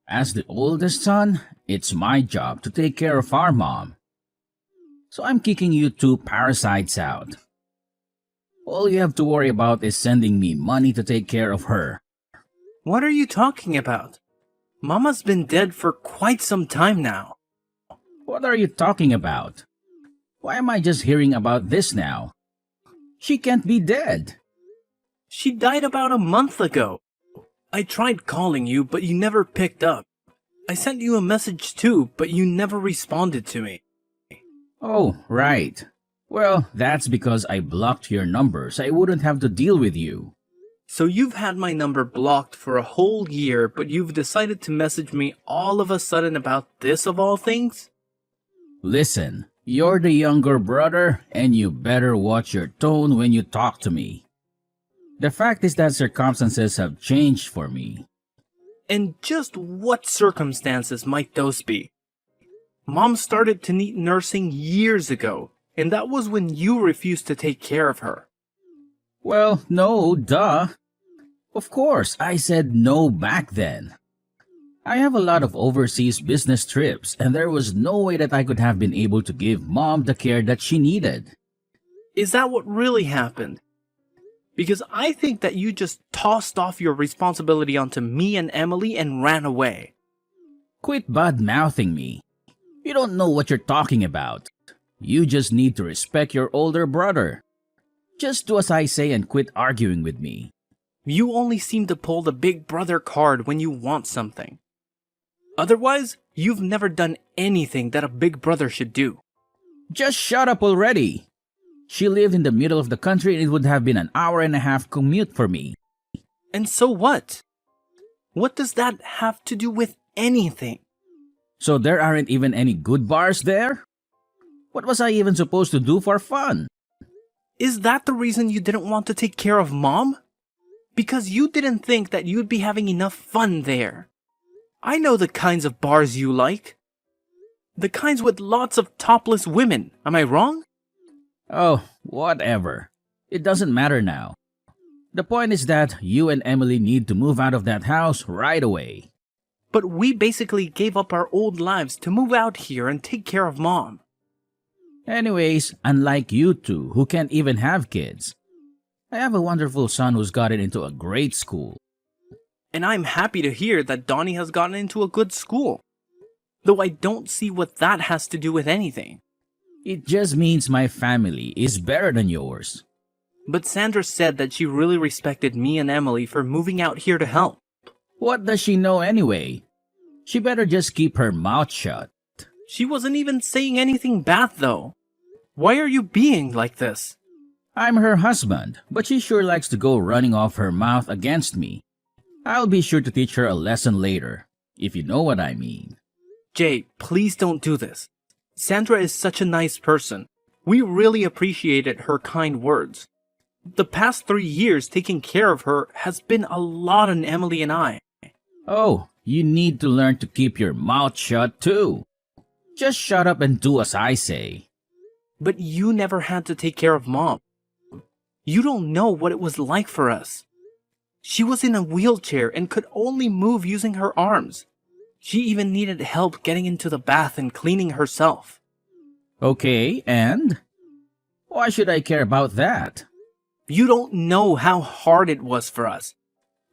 As the oldest son, it's my job to take care of our mom. So I'm kicking you two parasites out. All you have to worry about is sending me money to take care of her. What are you talking about? Mama's been dead for quite some time now. What are you talking about? Why am I just hearing about this now? She can't be dead. She died about a month ago. I tried calling you, but you never picked up. I sent you a message too, but you never responded to me. Oh, right. Well, that's because I blocked your number so I wouldn't have to deal with you. So you've had my number blocked for a whole year, but you've decided to message me all of a sudden about this of all things? Listen, you're the younger brother and you better watch your tone when you talk to me. The fact is that circumstances have changed for me. And just what circumstances might those be? Mom started to need nursing years ago, and that was when you refused to take care of her. Well, no, duh. Of course, I said no back then. I have a lot of overseas business trips, and there was no way that I could have been able to give Mom the care that she needed. Is that what really happened? Because I think that you just tossed off your responsibility onto me and Emily and ran away. Quit bad-mouthing me. You don't know what you're talking about. You just need to respect your older brother. Just do as I say and quit arguing with me. You only seem to pull the big brother card when you want something. Otherwise, you've never done anything that a big brother should do. Just shut up already. She lived in the middle of the country and it would have been an hour-and-a-half commute for me. And so what? What does that have to do with anything? So there aren't even any good bars there? What was I even supposed to do for fun? Is that the reason you didn't want to take care of Mom? Because you didn't think that you'd be having enough fun there. I know the kinds of bars you like. The kinds with lots of topless women, am I wrong? Oh, whatever. It doesn't matter now. The point is that you and Emily need to move out of that house right away. But we basically gave up our old lives to move out here and take care of Mom. Anyways, unlike you two who can't even have kids, I have a wonderful son who's gotten into a great school. And I'm happy to hear that Donnie has gotten into a good school. Though I don't see what that has to do with anything. It just means my family is better than yours. But Sandra said that she really respected me and Emily for moving out here to help. What does she know anyway? She better just keep her mouth shut. She wasn't even saying anything bad though. Why are you being like this? I'm her husband, but she sure likes to go running off her mouth against me. I'll be sure to teach her a lesson later, if you know what I mean. Jay, please don't do this. Sandra is such a nice person. We really appreciated her kind words. The past 3 years taking care of her has been a lot on Emily and I. Oh, you need to learn to keep your mouth shut too. Just shut up and do as I say. But you never had to take care of Mom. You don't know what it was like for us. She was in a wheelchair and could only move using her arms. She even needed help getting into the bath and cleaning herself. Okay, and? Why should I care about that? You don't know how hard it was for us.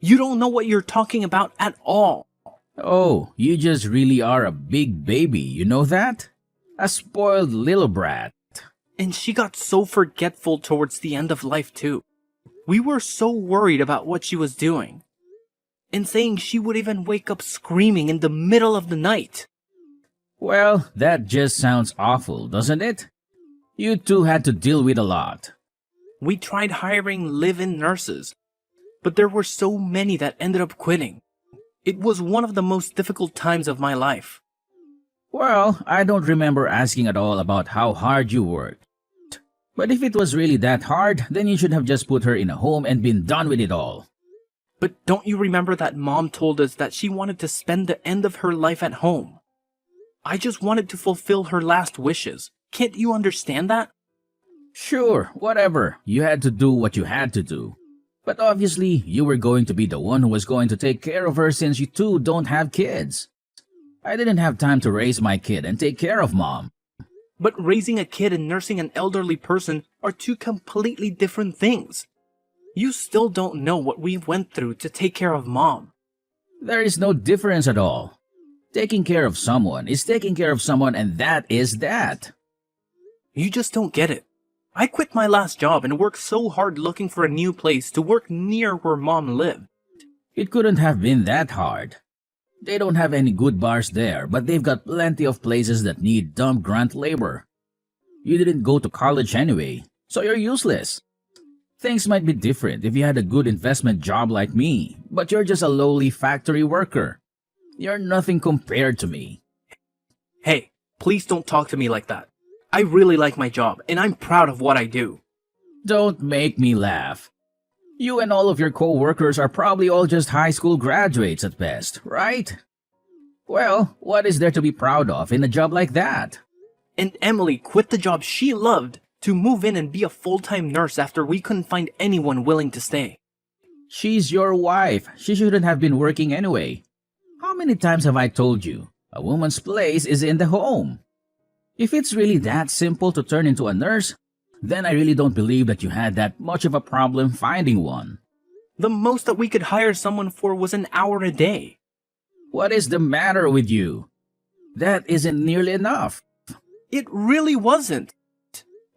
You don't know what you're talking about at all. Oh, you just really are a big baby, you know that? A spoiled little brat. And she got so forgetful towards the end of life too. We were so worried about what she was doing. And saying she would even wake up screaming in the middle of the night. Well, that just sounds awful, doesn't it? You two had to deal with a lot. We tried hiring live-in nurses, but there were so many that ended up quitting. It was one of the most difficult times of my life. Well, I don't remember asking at all about how hard you worked. But if it was really that hard, then you should have just put her in a home and been done with it all. But don't you remember that Mom told us that she wanted to spend the end of her life at home? I just wanted to fulfill her last wishes. Can't you understand that? Sure, whatever. You had to do what you had to do. But obviously, you were going to be the one who was going to take care of her since you two don't have kids. I didn't have time to raise my kid and take care of mom. But raising a kid and nursing an elderly person are two completely different things. You still don't know what we went through to take care of mom. There is no difference at all. Taking care of someone is taking care of someone, and that is that. You just don't get it. I quit my last job and worked so hard looking for a new place to work near where mom lived. It couldn't have been that hard. They don't have any good bars there, but they've got plenty of places that need dumb grunt labor. You didn't go to college anyway, so you're useless. Things might be different if you had a good investment job like me, but you're just a lowly factory worker. You're nothing compared to me. Hey, please don't talk to me like that. I really like my job, and I'm proud of what I do. Don't make me laugh. You and all of your co-workers are probably all just high school graduates at best, right? Well, what is there to be proud of in a job like that? And Emily quit the job she loved to move in and be a full-time nurse after we couldn't find anyone willing to stay. She's your wife. She shouldn't have been working anyway. How many times have I told you? A woman's place is in the home. If it's really that simple to turn into a nurse, then I really don't believe that you had that much of a problem finding one. The most that we could hire someone for was an hour a day. What is the matter with you? That isn't nearly enough. It really wasn't.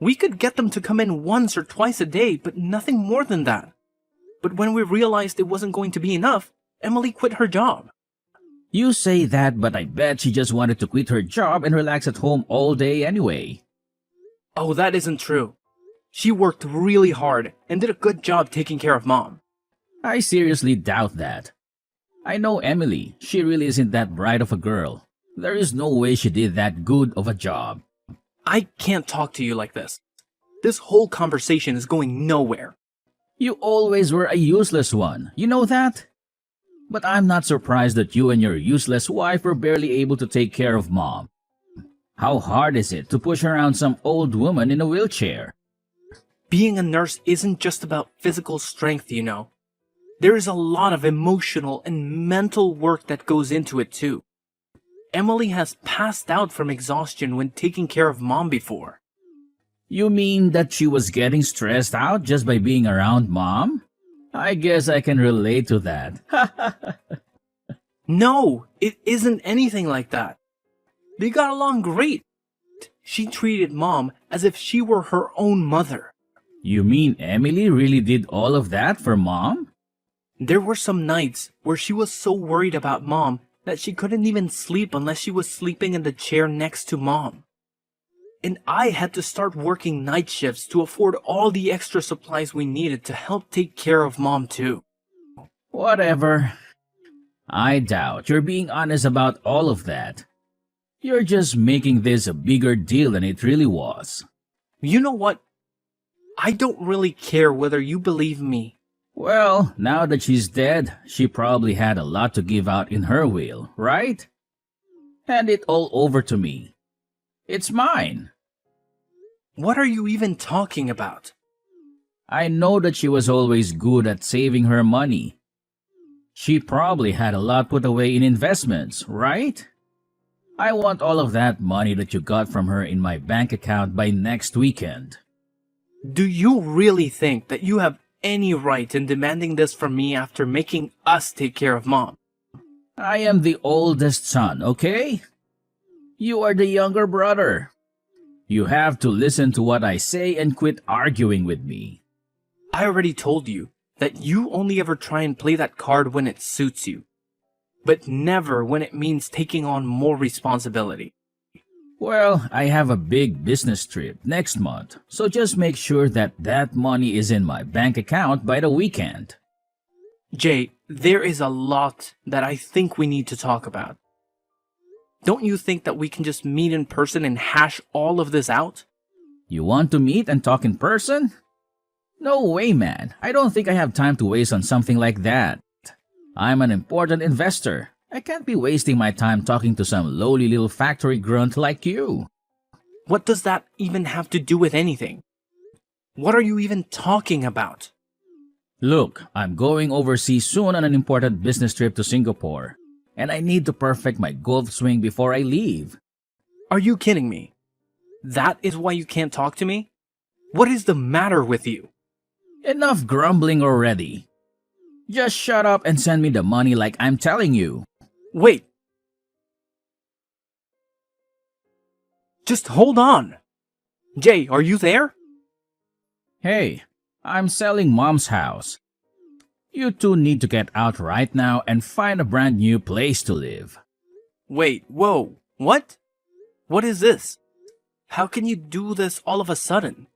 We could get them to come in once or twice a day, but nothing more than that. But when we realized it wasn't going to be enough, Emily quit her job. You say that, but I bet she just wanted to quit her job and relax at home all day anyway. Oh, that isn't true. She worked really hard and did a good job taking care of mom. I seriously doubt that. I know Emily. She really isn't that bright of a girl. There is no way she did that good of a job. I can't talk to you like this. This whole conversation is going nowhere. You always were a useless one. You know that? But I'm not surprised that you and your useless wife were barely able to take care of mom. How hard is it to push around some old woman in a wheelchair? Being a nurse isn't just about physical strength, you know. There is a lot of emotional and mental work that goes into it too. Emily has passed out from exhaustion when taking care of mom before. You mean that she was getting stressed out just by being around mom? I guess I can relate to that. No, it isn't anything like that. They got along great. She treated mom as if she were her own mother. You mean Emily really did all of that for mom? There were some nights where she was so worried about mom that she couldn't even sleep unless she was sleeping in the chair next to mom. And I had to start working night shifts to afford all the extra supplies we needed to help take care of mom too. Whatever. I doubt you're being honest about all of that. You're just making this a bigger deal than it really was. You know what? I don't really care whether you believe me. Well, now that she's dead, she probably had a lot to give out in her will, right? Hand it all over to me. It's mine. What are you even talking about? I know that she was always good at saving her money. She probably had a lot put away in investments, right? I want all of that money that you got from her in my bank account by next weekend. Do you really think that you have any right in demanding this from me after making us take care of mom? I am the oldest son, okay? You are the younger brother. You have to listen to what I say and quit arguing with me. I already told you that you only ever try and play that card when it suits you, but never when it means taking on more responsibility. Well, I have a big business trip next month, so just make sure that that money is in my bank account by the weekend. Jay, there is a lot that I think we need to talk about. Don't you think that we can just meet in person and hash all of this out? You want to meet and talk in person? No way, man. I don't think I have time to waste on something like that. I'm an important investor. I can't be wasting my time talking to some lowly little factory grunt like you. What does that even have to do with anything? What are you even talking about? Look, I'm going overseas soon on an important business trip to Singapore, and I need to perfect my golf swing before I leave. Are you kidding me? That is why you can't talk to me? What is the matter with you? Enough grumbling already. Just shut up and send me the money like I'm telling you. Wait. Just hold on. Jay, are you there? Hey, I'm selling Mom's house. You two need to get out right now and find a brand new place to live. Wait, whoa, what? What is this? How can you do this all of a sudden?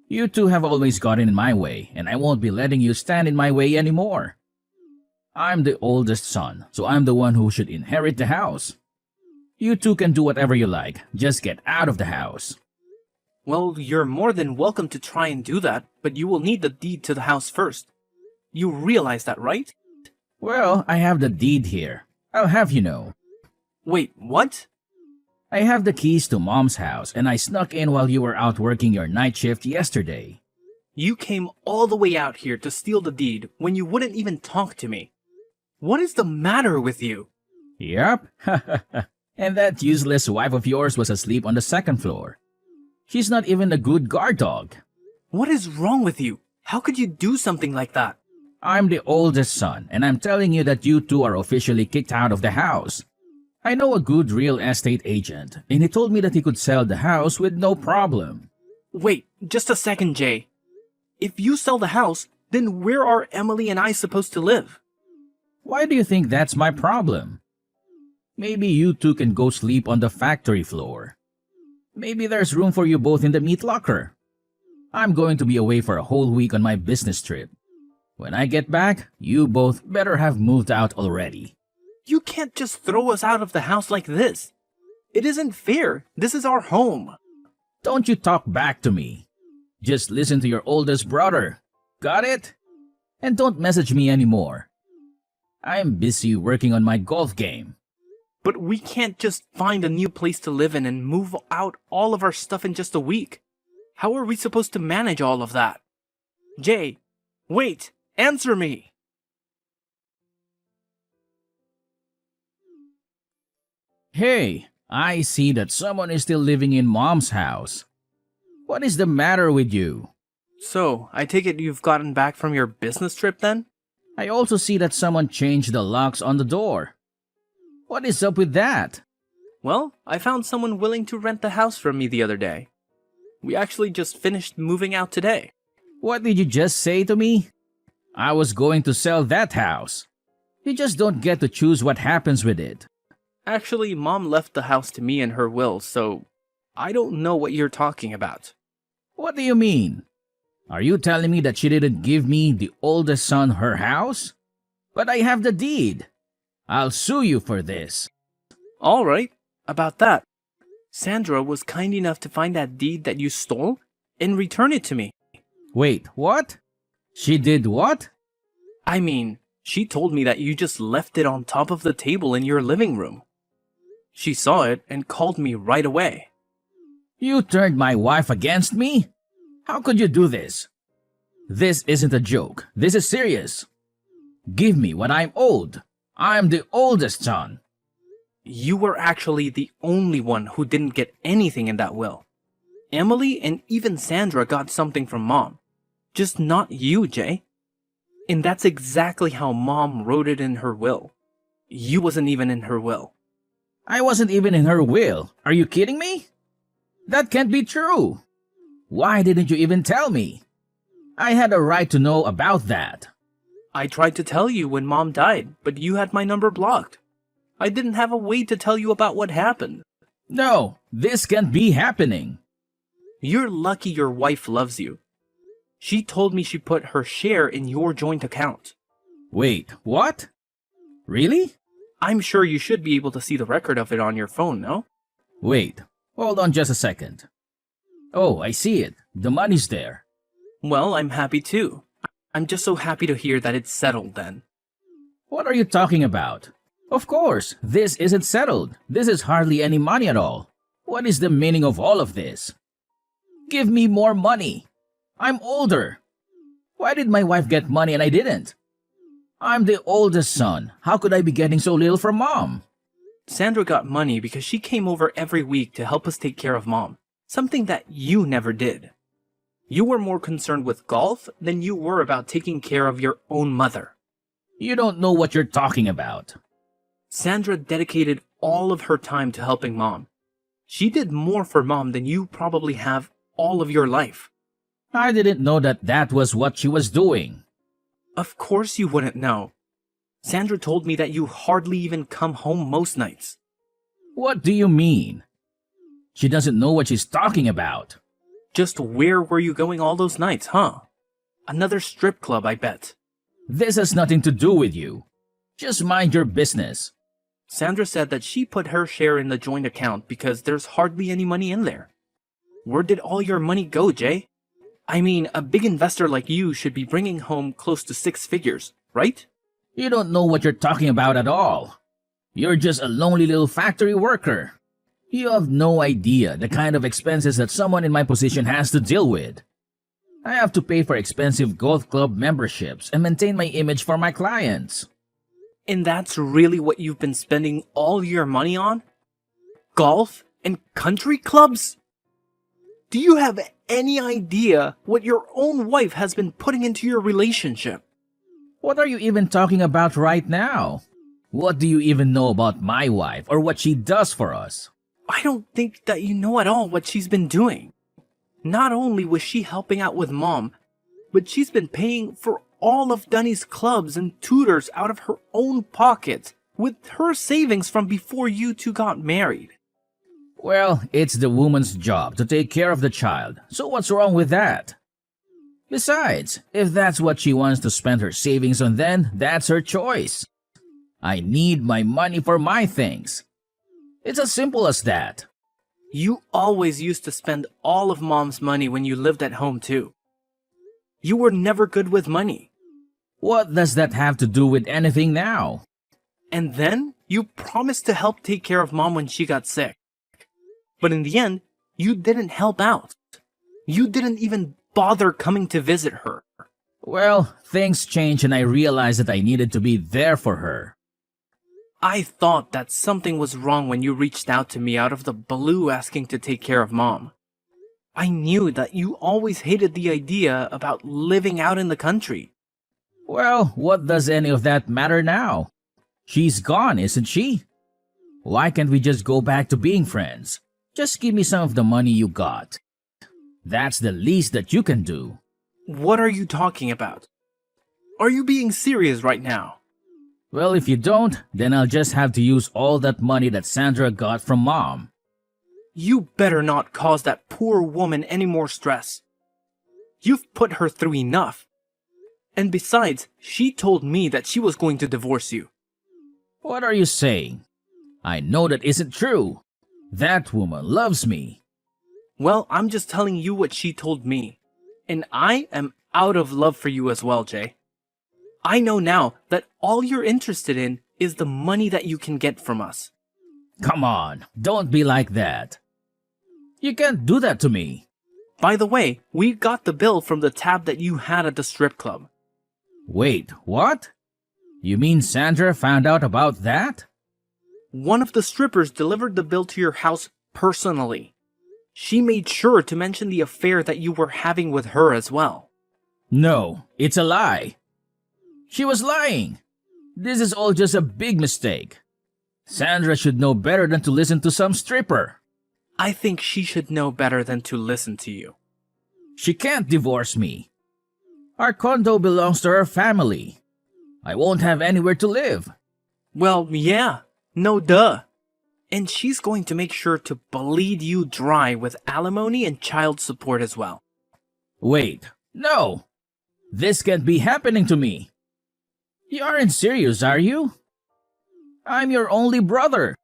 You two have always gotten in my way, and I won't be letting you stand in my way anymore. I'm the oldest son, so I'm the one who should inherit the house. You two can do whatever you like, just get out of the house. Well, you're more than welcome to try and do that, but you will need the deed to the house first. You realize that, right? Well, I have the deed here. I'll have you know. Wait, what? I have the keys to Mom's house, and I snuck in while you were out working your night shift yesterday. You came all the way out here to steal the deed when you wouldn't even talk to me. What is the matter with you? Yup. And that useless wife of yours was asleep on the second floor. She's not even a good guard dog. What is wrong with you? How could you do something like that? I'm the oldest son, and I'm telling you that you two are officially kicked out of the house. I know a good real estate agent, and he told me that he could sell the house with no problem. Wait, just a second, Jay. If you sell the house, then where are Emily and I supposed to live? Why do you think that's my problem? Maybe you two can go sleep on the factory floor. Maybe there's room for you both in the meat locker. I'm going to be away for a whole week on my business trip. When I get back, you both better have moved out already. You can't just throw us out of the house like this. It isn't fair. This is our home. Don't you talk back to me. Just listen to your oldest brother. Got it? And don't message me anymore. I'm busy working on my golf game. But we can't just find a new place to live in and move out all of our stuff in just a week. How are we supposed to manage all of that? Jay, wait, answer me. Hey, I see that someone is still living in Mom's house. What is the matter with you? So, I take it you've gotten back from your business trip then? I also see that someone changed the locks on the door. What is up with that? Well, I found someone willing to rent the house from me the other day. We actually just finished moving out today. What did you just say to me? I was going to sell that house. You just don't get to choose what happens with it. Actually, Mom left the house to me in her will, so I don't know what you're talking about. What do you mean? Are you telling me that she didn't give me, the oldest son, her house? But I have the deed. I'll sue you for this. All right, about that. Sandra was kind enough to find that deed that you stole and return it to me. Wait, what? She did what? I mean, she told me that you just left it on top of the table in your living room. She saw it and called me right away. You turned my wife against me? How could you do this? This isn't a joke. This is serious. Give me what I'm owed. I'm the oldest son. You were actually the only one who didn't get anything in that will. Emily and even Sandra got something from Mom. Just not you, Jay. And that's exactly how Mom wrote it in her will. You wasn't even in her will. I wasn't even in her will. Are you kidding me? That can't be true. Why didn't you even tell me? I had a right to know about that. I tried to tell you when Mom died, but you had my number blocked. I didn't have a way to tell you about what happened. No, this can't be happening. You're lucky your wife loves you. She told me she put her share in your joint account. Wait, what? Really? I'm sure you should be able to see the record of it on your phone, no? Wait, hold on just a second. Oh, I see it. The money's there. Well, I'm happy too. I'm just so happy to hear that it's settled then. What are you talking about? Of course, this isn't settled. This is hardly any money at all. What is the meaning of all of this? Give me more money. I'm older. Why did my wife get money and I didn't? I'm the oldest son. How could I be getting so little from Mom? Sandra got money because she came over every week to help us take care of Mom, something that you never did. You were more concerned with golf than you were about taking care of your own mother. You don't know what you're talking about. Sandra dedicated all of her time to helping Mom. She did more for Mom than you probably have all of your life. I didn't know that was what she was doing. Of course you wouldn't know. Sandra told me that you hardly even come home most nights. What do you mean? She doesn't know what she's talking about. Just where were you going all those nights, huh? Another strip club, I bet. This has nothing to do with you. Just mind your business. Sandra said that she put her share in the joint account because there's hardly any money in there. Where did all your money go, Jay? I mean, a big investor like you should be bringing home close to 6 figures, right? You don't know what you're talking about at all. You're just a lonely little factory worker. You have no idea the kind of expenses that someone in my position has to deal with. I have to pay for expensive golf club memberships and maintain my image for my clients. And that's really what you've been spending all your money on? Golf and country clubs? Do you have any idea what your own wife has been putting into your relationship? What are you even talking about right now? What do you even know about my wife or what she does for us? I don't think that you know at all what she's been doing. Not only was she helping out with Mom, but she's been paying for all of Dunny's clubs and tutors out of her own pocket, with her savings from before you two got married. Well, it's the woman's job to take care of the child, so what's wrong with that? Besides, if that's what she wants to spend her savings on, then that's her choice. I need my money for my things. It's as simple as that. You always used to spend all of Mom's money when you lived at home too. You were never good with money. What does that have to do with anything now? And then you promised to help take care of Mom when she got sick. But in the end, you didn't help out. You didn't even bother coming to visit her. Well, things changed and I realized that I needed to be there for her. I thought that something was wrong when you reached out to me out of the blue asking to take care of Mom. I knew that you always hated the idea about living out in the country. Well, what does any of that matter now? She's gone, isn't she? Why can't we just go back to being friends? Just give me some of the money you got. That's the least that you can do. What are you talking about? Are you being serious right now? Well, if you don't, then I'll just have to use all that money that Sandra got from Mom. You better not cause that poor woman any more stress. You've put her through enough. And besides, she told me that she was going to divorce you. What are you saying? I know that isn't true. That woman loves me. Well, I'm just telling you what she told me. And I am out of love for you as well, Jay. I know now that all you're interested in is the money that you can get from us. Come on, don't be like that. You can't do that to me. By the way, we got the bill from the tab that you had at the strip club. Wait, what? You mean Sandra found out about that? One of the strippers delivered the bill to your house personally. She made sure to mention the affair that you were having with her as well. No, it's a lie. She was lying. This is all just a big mistake. Sandra should know better than to listen to some stripper. I think she should know better than to listen to you. She can't divorce me. Our condo belongs to her family. I won't have anywhere to live. Well, yeah, no duh. And she's going to make sure to bleed you dry with alimony and child support as well. Wait, no. This can't be happening to me. You aren't serious, are you? I'm your only brother.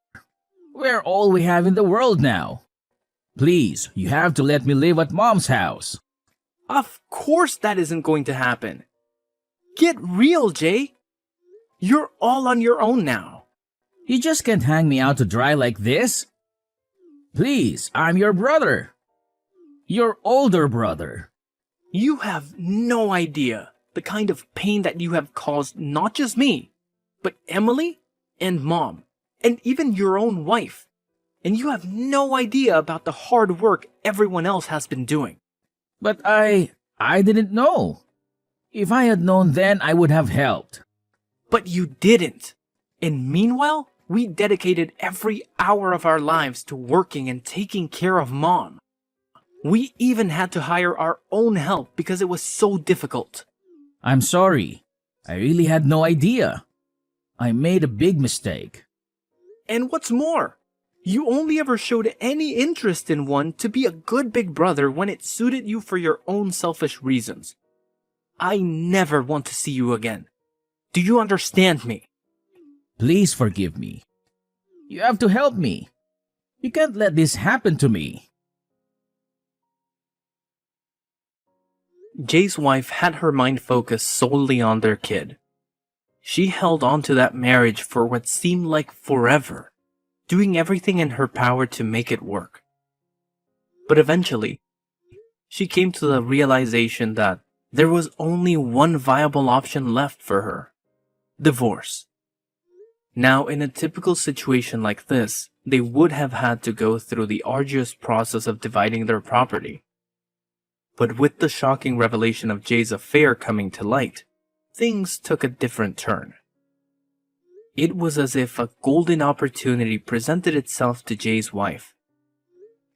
We're all we have in the world now. Please, you have to let me live at Mom's house. Of course that isn't going to happen. Get real, Jay. You're all on your own now. You just can't hang me out to dry like this. Please, I'm your brother. Your older brother. You have no idea the kind of pain that you have caused not just me, but Emily and Mom, and even your own wife. And you have no idea about the hard work everyone else has been doing. But I didn't know. If I had known then, I would have helped. But you didn't. And meanwhile, we dedicated every hour of our lives to working and taking care of Mom. We even had to hire our own help because it was so difficult. I'm sorry. I really had no idea. I made a big mistake. And what's more, you only ever showed any interest in one to be a good big brother when it suited you for your own selfish reasons. I never want to see you again. Do you understand me? Please forgive me. You have to help me. You can't let this happen to me. Jay's wife had her mind focused solely on their kid. She held on to that marriage for what seemed like forever, doing everything in her power to make it work. But eventually, she came to the realization that there was only one viable option left for her: divorce. Now, in a typical situation like this, they would have had to go through the arduous process of dividing their property. But with the shocking revelation of Jay's affair coming to light, things took a different turn. It was as if a golden opportunity presented itself to Jay's wife.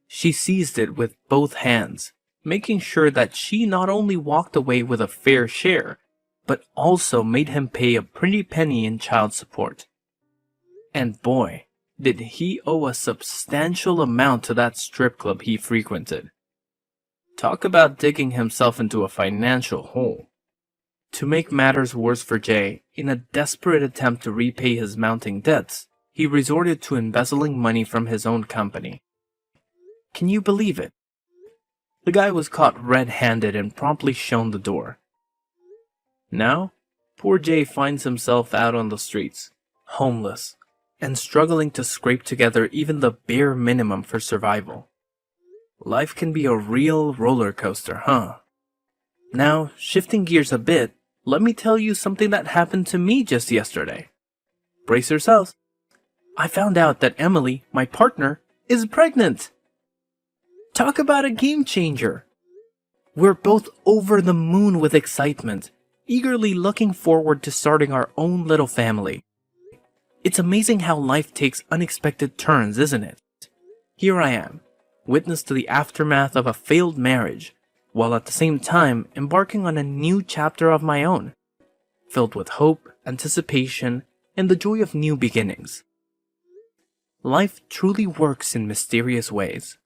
She seized it with both hands, making sure that she not only walked away with a fair share, but also made him pay a pretty penny in child support. And boy, did he owe a substantial amount to that strip club he frequented. Talk about digging himself into a financial hole. To make matters worse for Jay, in a desperate attempt to repay his mounting debts, he resorted to embezzling money from his own company. Can you believe it? The guy was caught red-handed and promptly shown the door. Now, poor Jay finds himself out on the streets, homeless, and struggling to scrape together even the bare minimum for survival. Life can be a real roller coaster, huh? Now, shifting gears a bit, let me tell you something that happened to me just yesterday. Brace yourselves. I found out that Emily, my partner, is pregnant. Talk about a game changer. We're both over the moon with excitement, eagerly looking forward to starting our own little family. It's amazing how life takes unexpected turns, isn't it? Here I am, witness to the aftermath of a failed marriage, while at the same time embarking on a new chapter of my own, filled with hope, anticipation, and the joy of new beginnings. Life truly works in mysterious ways.